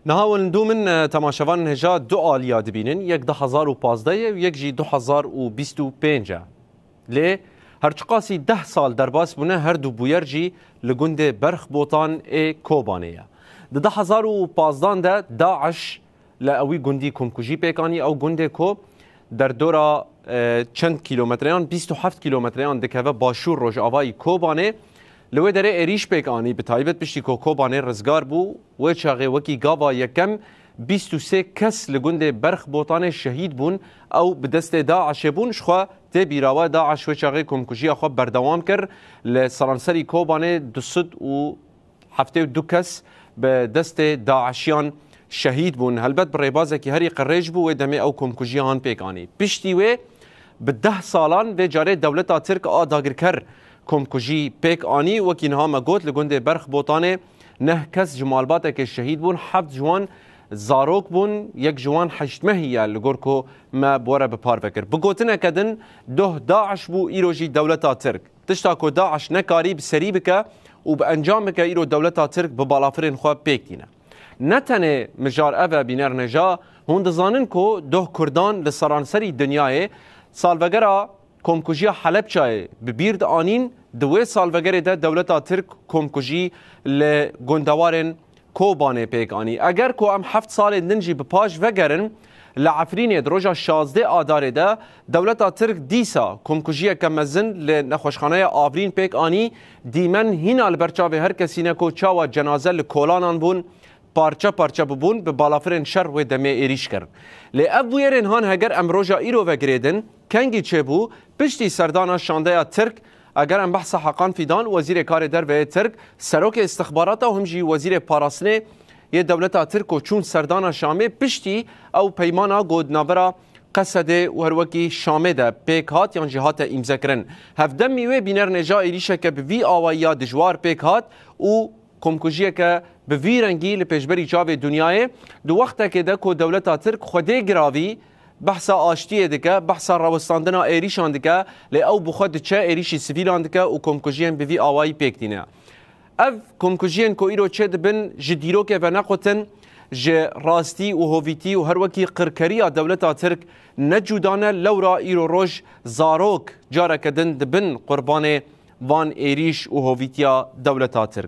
نهاون دو من تماشاوان هجا دو آلیا دبینن، یک 2015 و یک جی 2025. لی هرچقاسی 10 سال در باس بونه هر دو بویر جی لگند برخ بوتان ای کوبانه. ده 2015 ده داعش لأوی گندی کمکوژی پیکانی او گنده کو در دورا چند کیلومتریان 27 کیلومتریان دکوه باشور روژاوای کوبانه لوی داره ایریش پیکانی به تایبت پشتی که کوبانه رزگار بو و چاقه وکی گاوا یکم 23 کس لگند برخ بوتان شهید بون او به دست داعش بون شخوا تی بیراوه داعش و چاقه کمکوژی خواه بردوام کر لسرانسری کوبانه 272 کس به دست داعشیان شهید بون. هلبت بریبازه که هری قریج بو و دمه او کمکوژی هان پیکانی پشتی و به 10 سالان و جاره دولتا ترک آداگر کر کمکوژی پیکانی و که نها مگوت لگنده برخ بوتانه 9 کس جمالباته که شهید بون 7 جوان زاروک بون یک جوان 8 مهیه لگور که ما بوره بپار بکر بگوتنه کدن ده داعش بو ایروژی دولتا ترک تشتا که داعش نکاری بسری بکه و به انجام بکه ایرو دولتا ترک ببالافرین خواه پیکتینه نتنه مجار اوه بینر نجا هند زانن که ده کردان لسرانسری دنیای سالوگرا کمکوژی حلب چای ببیرد آنین دوی سالوگره ده دولتا ترک کمکوژی لگندوارن کوبانه پیک آنی اگر که ام 7 سال ننجی بپاش وگرن لعفرین دروجا 16 آداره ده دولتا ترک دیسا کمکوژی کمزن لنخوشخانه آفرین پیک آنی دیمن هین البرچاوه هر کسی نکو چاوا جنازه لکولانان بون پارچه پارچه ببون به بالافرین شر و دمه ایریش کرد. لی ابویرین هان هگر ام روژا ایرو وگریدن کنگی چه بو پشتی سردانا شانده ترک اگر ام بحث حقان فیدان وزیر کار در به ترک سروک استخبارات و همجی وزیر پاراسنه یه دولتا ترک و چون سردانا شامه پشتی او پیمانا گودناورا قصده و هروکی شامه ده پیک هات یا جهات امضا کرن. هفدم میوه بینر نجا ایریشه که به وی آوایا دجوار پیک هات و کمکوژی که به وی رنگی لپیشبری چاوی دنیای دو وقتا که ده که دولتا ترک خوده گراوی بحثا آشتیه دکه بحثا راوستاندنا ایریشان دکه لی او بخود چه ایریشی سویلان دکه و کمکوژیان به وی آوایی پیکتینه اف کمکوژیان که ایرو چه دبن جدیرو که و نقوتن جه راستی و هویتی و هر وکی قرکری دولتا ترک نجودانه لورا ایرو روش زاروک جاره کدن دبن قربان وان ایریش و هویتیا دولتا ترک